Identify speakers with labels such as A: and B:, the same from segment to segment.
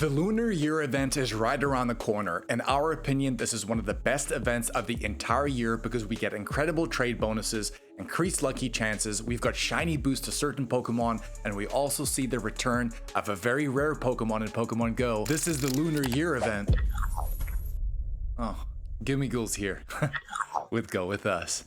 A: The Lunar Year event is right around the corner. In our opinion, this is one of the best events of the entire year because we get incredible trade bonuses, increased lucky chances, we've got shiny boosts to certain Pokemon, and we also see the return of a very rare Pokemon in Pokemon GO. This is the Lunar Year event. Oh, Gimmighoul's here. With Go With Us.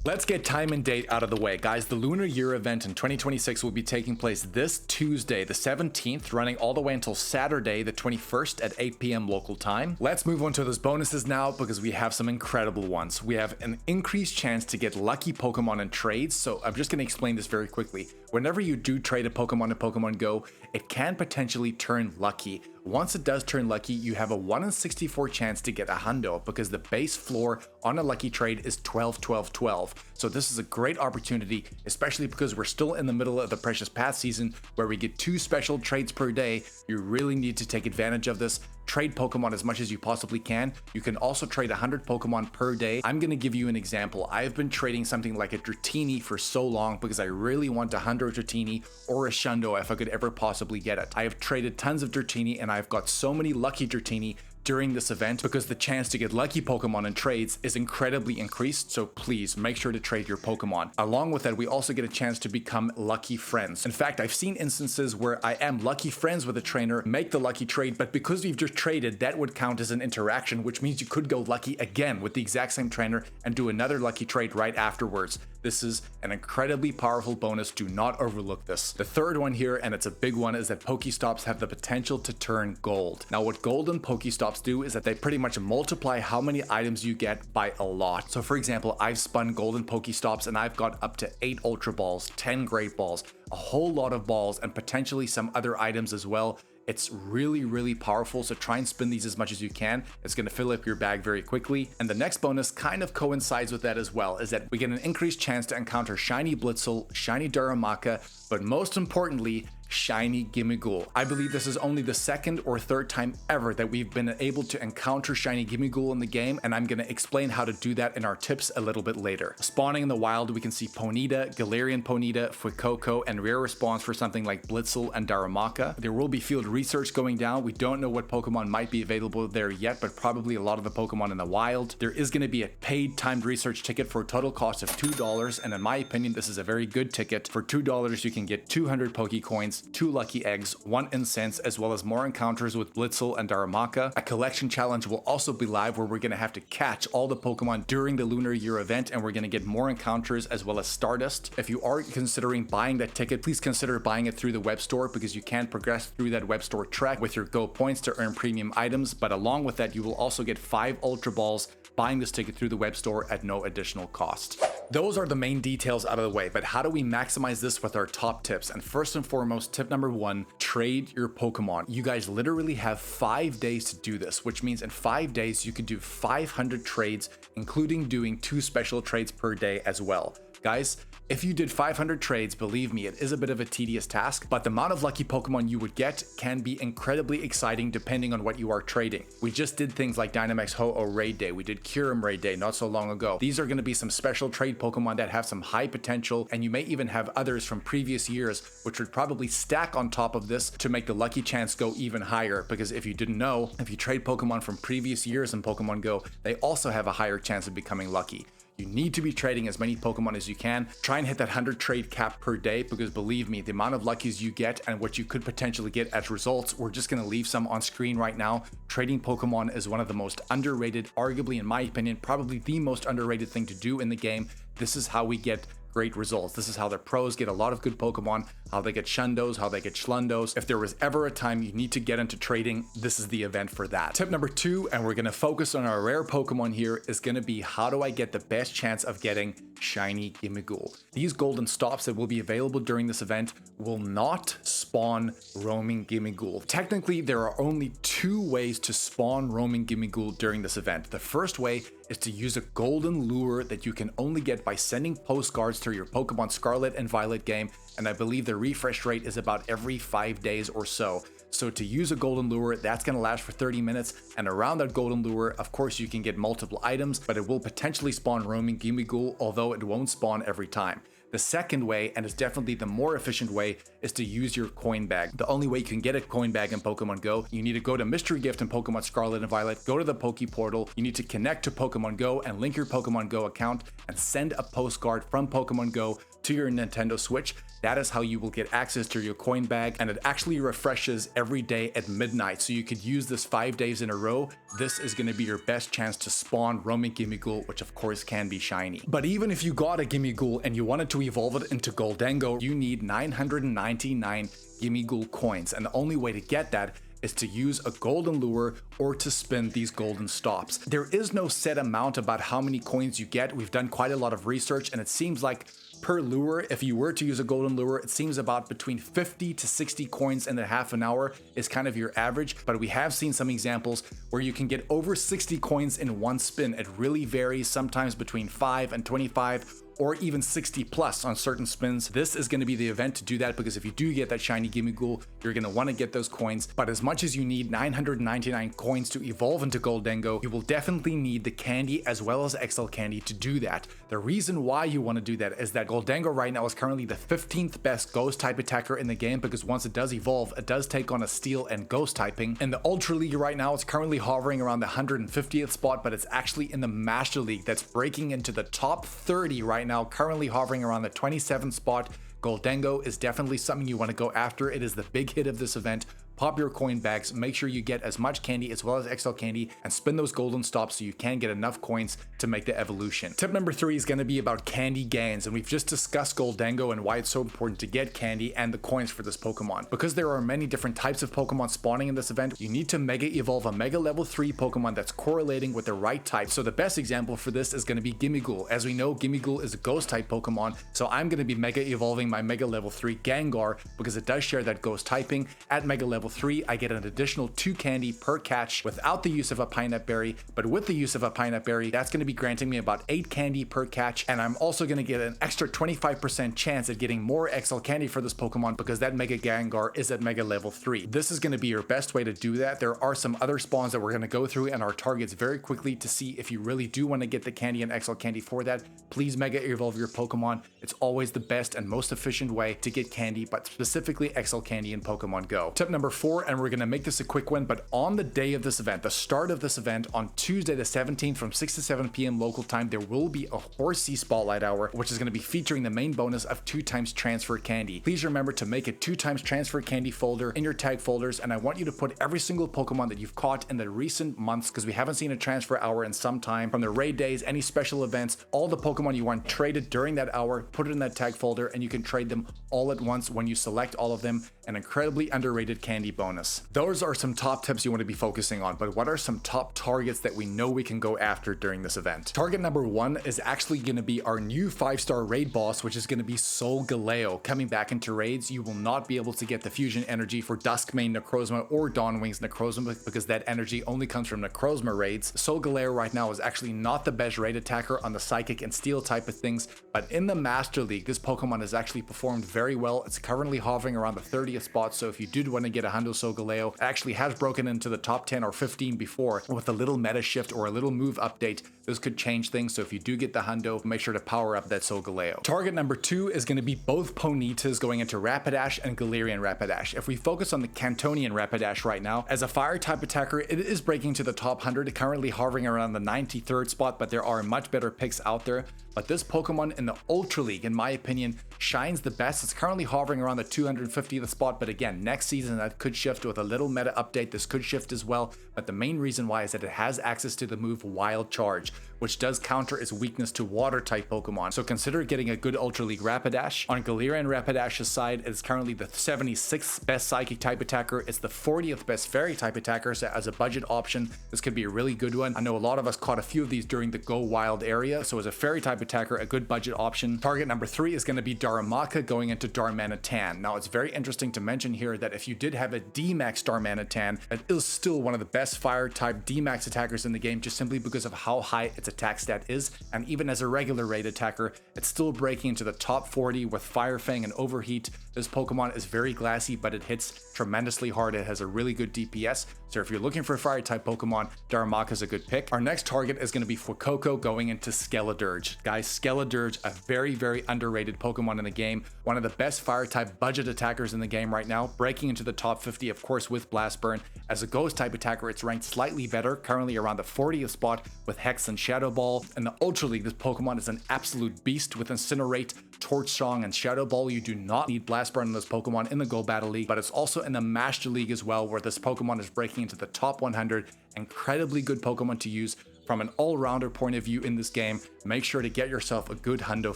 A: Let's get time and date out of the way, guys. The Lunar Year event in 2026 will be taking place this Tuesday, the 17th, running all the way until Saturday, the 21st at 8 p.m. local time. Let's move on to those bonuses now because we have some incredible ones. We have an increased chance to get lucky Pokemon in trades, so I'm just going to explain this very quickly. Whenever you do trade a Pokemon in Pokemon Go, it can potentially turn lucky. Once it does turn lucky, you have a 1 in 64 chance to get a hundo because the base floor on a lucky trade is 12, 12, 12. So this is a great opportunity, especially because we're still in the middle of the Precious Path season where we get 2 special trades per day. You really need to take advantage of this. Trade Pokemon as much as you possibly can. You can also trade 100 Pokemon per day. I'm going to give you an example. I've been trading something like a Dratini for so long because I really want a Hundo Dratini or a Shundo if I could ever possibly get it. I have traded tons of Dratini and I've got so many lucky Dratini during this event because the chance to get lucky Pokemon in trades is incredibly increased, so please make sure to trade your Pokemon. Along with that, we also get a chance to become lucky friends. In fact, I've seen instances where I am lucky friends with a trainer, make the lucky trade, but because we've just traded, that would count as an interaction, which means you could go lucky again with the exact same trainer and do another lucky trade right afterwards. This is an incredibly powerful bonus. Do not overlook this. The third one here, and it's a big one, is that Pokestops have the potential to turn gold. Now, what golden Pokestops do is that they pretty much multiply how many items you get by a lot. So for example, I've spun golden Pokestops and I've got up to 8 Ultra Balls, 10 Great Balls, a whole lot of balls, and potentially some other items as well. It's really, really powerful, so try and spin these as much as you can. It's going to fill up your bag very quickly. And the next bonus kind of coincides with that as well, is that we get an increased chance to encounter shiny Blitzel, shiny Darumaka, but most importantly, shiny Gimmighoul. I believe this is only the second or third time ever that we've been able to encounter shiny Gimmighoul in the game, and I'm going to explain how to do that in our tips a little bit later. Spawning in the wild, we can see Ponyta, Galarian Ponyta, Fuecoco, and rare response for something like Blitzel and Darumaka. There will be field research going down. We don't know what Pokemon might be available there yet, but probably a lot of the Pokemon in the wild. There is going to be a paid timed research ticket for a total cost of $2, and in my opinion, this is a very good ticket. For $2, you can get 200 Pokecoins, 2 lucky eggs, 1 incense, as well as more encounters with Blitzel and Darumaka. A collection challenge will also be live where we're going to have to catch all the Pokemon during the Lunar Year event, and we're going to get more encounters as well as Stardust. If you are considering buying that ticket, please consider buying it through the web store because you can progress through that web store track with your Go points to earn premium items, but along with that, you will also get 5 Ultra Balls buying this ticket through the web store at no additional cost. Those are the main details out of the way, but how do we maximize this with our top tips? And first and foremost, tip number 1, trade your Pokemon. You guys literally have 5 days to do this, which means in 5 days, you could do 500 trades, including doing 2 special trades per day as well. Guys, if you did 500 trades, believe me, it is a bit of a tedious task, but the amount of lucky Pokemon you would get can be incredibly exciting depending on what you are trading. We just did things like Dynamax Ho-Oh Raid Day, we did Kyurem Raid Day not so long ago. These are going to be some special trade Pokemon that have some high potential, and you may even have others from previous years, which would probably stack on top of this to make the lucky chance go even higher, because if you didn't know, if you trade Pokemon from previous years in Pokemon Go, they also have a higher chance of becoming lucky. You need to be trading as many Pokemon as you can. Try and hit that 100 trade cap per day because believe me, the amount of luckies you get and what you could potentially get as results, we're just going to leave some on screen right now. Trading Pokemon is one of the most underrated, arguably in my opinion, probably the most underrated thing to do in the game. This is how we get great results. This is how the pros get a lot of good Pokemon, how they get Shundos, how they get Schlundos. If there was ever a time you need to get into trading, this is the event for that. Tip number 2, and we're going to focus on our rare Pokemon here, is going to be how do I get the best chance of getting shiny Gimmighoul. These golden stops that will be available during this event will not spawn roaming Gimmighoul. Technically, there are only 2 ways to spawn roaming Gimmighoul during this event. The first way is to use a golden lure that you can only get by sending postcards through your Pokemon Scarlet and Violet game, and I believe the refresh rate is about every 5 days or so. So to use a golden lure, that's going to last for 30 minutes, and around that golden lure, of course, you can get multiple items, but it will potentially spawn roaming Gimmighoul, although it won't spawn every time. The second way, and it's definitely the more efficient way, is to use your coin bag. The only way you can get a coin bag in Pokemon Go, you need to go to Mystery Gift in Pokemon Scarlet and Violet, go to the Poke Portal, you need to connect to Pokemon Go and link your Pokemon Go account and send a postcard from Pokemon Go to your Nintendo Switch. That is how you will get access to your coin bag, and it actually refreshes every day at midnight, so you could use this 5 days in a row. This is going to be your best chance to spawn roaming Gimmighoul, which of course can be shiny. But even if you got a Gimmighoul and you wanted to evolve it into Gholdengo, you need 999 Gimmighoul coins, and the only way to get that is to use a golden lure or to spin these golden stops. There is no set amount about how many coins you get. We've done quite a lot of research, and it seems like per lure, if you were to use a golden lure, it seems about between 50 to 60 coins in a half an hour is kind of your average, but we have seen some examples where you can get over 60 coins in one spin. It really varies, sometimes between 5 and 25 or even 60 plus on certain spins. This is going to be the event to do that, because if you do get that shiny Gimmighoul, you're going to want to get those coins. But as much as you need 999 coins to evolve into Gholdengo, you will definitely need the candy as well as XL candy to do that. The reason why you want to do that is that Gholdengo right now is currently the 15th best ghost type attacker in the game, because once it does evolve, it does take on a steel and ghost typing. In the Ultra League right now, it's currently hovering around the 150th spot, but it's actually in the Master League that's breaking into the top 30 right now, currently hovering around the 27th spot. Gholdengo is definitely something you want to go after. It is the big hit of this event. Pop your coin bags, make sure you get as much candy as well as XL candy, and spin those golden stops so you can get enough coins to make the evolution. Tip number 3 is going to be about candy gains, and we've just discussed Gholdengo and why it's so important to get candy and the coins for this Pokemon. Because there are many different types of Pokemon spawning in this event, you need to Mega Evolve a Mega Level 3 Pokemon that's correlating with the right type. So the best example for this is going to be Gimmighoul. As we know, Gimmighoul is a Ghost type Pokemon, so I'm going to be Mega Evolving my Mega Level 3 Gengar because it does share that Ghost typing. At Mega Level 3, I get an additional 2 candy per catch without the use of a Pineapple Berry, but with the use of a Pineapple Berry, that's going to be granting me about 8 candy per catch, and I'm also going to get an extra 25% chance at getting more XL candy for this Pokemon because that Mega Gengar is at Mega Level 3. This is going to be your best way to do that. There are some other spawns that we're going to go through and our targets very quickly to see if you really do want to get the candy and XL candy for that. Please Mega Evolve your Pokemon. It's always the best and most efficient way to get candy, but specifically XL candy in Pokemon Go. Tip number 4, and we're going to make this a quick one, but on the day of this event, the start of this event on Tuesday the 17th from 6 to 7 p.m. local time, there will be a Horsey Spotlight Hour, which is going to be featuring the main bonus of 2x transfer candy. Please remember to make a 2x transfer candy folder in your tag folders, and I want you to put every single Pokemon that you've caught in the recent months, because we haven't seen a transfer hour in some time, from the raid days, any special events, all the Pokemon you want traded during that hour, put it in that tag folder, and you can trade them all at once when you select all of them. An incredibly underrated candy bonus. Those are some top tips you want to be focusing on, but what are some top targets that we know we can go after during this event? Target number 1 is actually going to be our new 5-star raid boss, which is going to be Solgaleo. Coming back into raids, you will not be able to get the fusion energy for Duskmane Necrozma or Dawnwings Necrozma because that energy only comes from Necrozma raids. Solgaleo right now is actually not the best raid attacker on the Psychic and Steel type of things, but in the Master League, this Pokemon has actually performed very well. It's currently hovering around the 30th spot, so if you did want to get a Hundo Solgaleo, it actually has broken into the top 10 or 15 before. With a little meta shift or a little move update, this could change things, so if you do get the Hundo, make sure to power up that Solgaleo. Target number 2 is going to be both Ponytas going into Rapidash and Galarian Rapidash. If we focus on the Cantonian Rapidash right now, as a fire type attacker, it is breaking to the top 100, currently hovering around the 93rd spot, but there are much better picks out there. But this Pokemon in the Ultra League, in my opinion, shines the best. It's currently hovering around the 250th spot, but again, next season that could shift with a little meta update. This could shift as well, but the main reason why is that it has access to the move Wild Charge, which does counter its weakness to water type Pokemon. So consider getting a good Ultra League Rapidash. On Galarian Rapidash's side, it's currently the 76th best Psychic type attacker. It's the 40th best Fairy type attacker, so as a budget option, this could be a really good one. I know a lot of us caught a few of these during the Go Wild area, so as a Fairy type attacker, a good budget option. Target number 3 is going to be Darumaka going into Darmanitan. Now, it's very interesting to mention here that if you did have have a D-Max Darmanitan that is still one of the best fire-type D-Max attackers in the game just simply because of how high its attack stat is, and even as a regular raid attacker, it's still breaking into the top 40 with Fire Fang and Overheat. This Pokemon is very glassy, but it hits tremendously hard. It has a really good DPS, so if you're looking for a fire-type Pokemon, Darumaka is a good pick. Our next target is going to be Fuecoco going into Skeledirge. Guys, Skeledirge, a very, very underrated Pokemon in the game, one of the best fire-type budget attackers in the game right now, breaking into the top 50, of course, with Blast Burn. As a Ghost-type attacker, it's ranked slightly better, currently around the 40th spot with Hex and Shadow Ball. In the Ultra League, this Pokemon is an absolute beast with Incinerate, Torch Song, and Shadow Ball. You do not need Blast Burn on this Pokemon in the Go Battle League, but it's also in the Master League as well, where this Pokemon is breaking into the top 100. Incredibly good Pokemon to use from an all-rounder point of view in this game. Make sure to get yourself a good hundo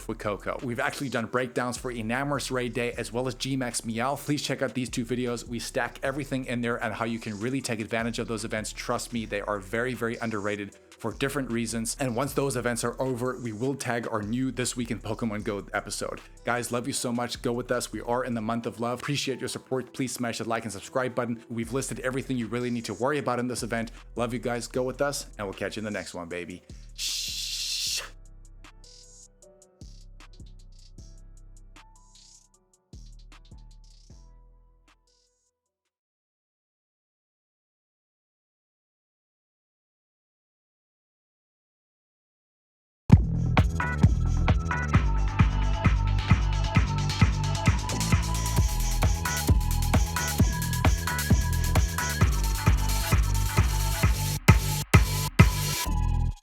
A: Fuecoco. We've actually done breakdowns for Enamorus Raid Day as well as G-Max Meow. Please check out these two videos. We stack everything in there and how you can really take advantage of those events. Trust me, they are very, very underrated for different reasons. And once those events are over, we will tag our new This Week in Pokemon Go episode. Guys, love you so much. Go with us. We are in the month of love. Appreciate your support. Please smash the like and subscribe button. We've listed everything you really need to worry about in this event. Love you guys. Go with us, and we'll catch you in the next one, baby.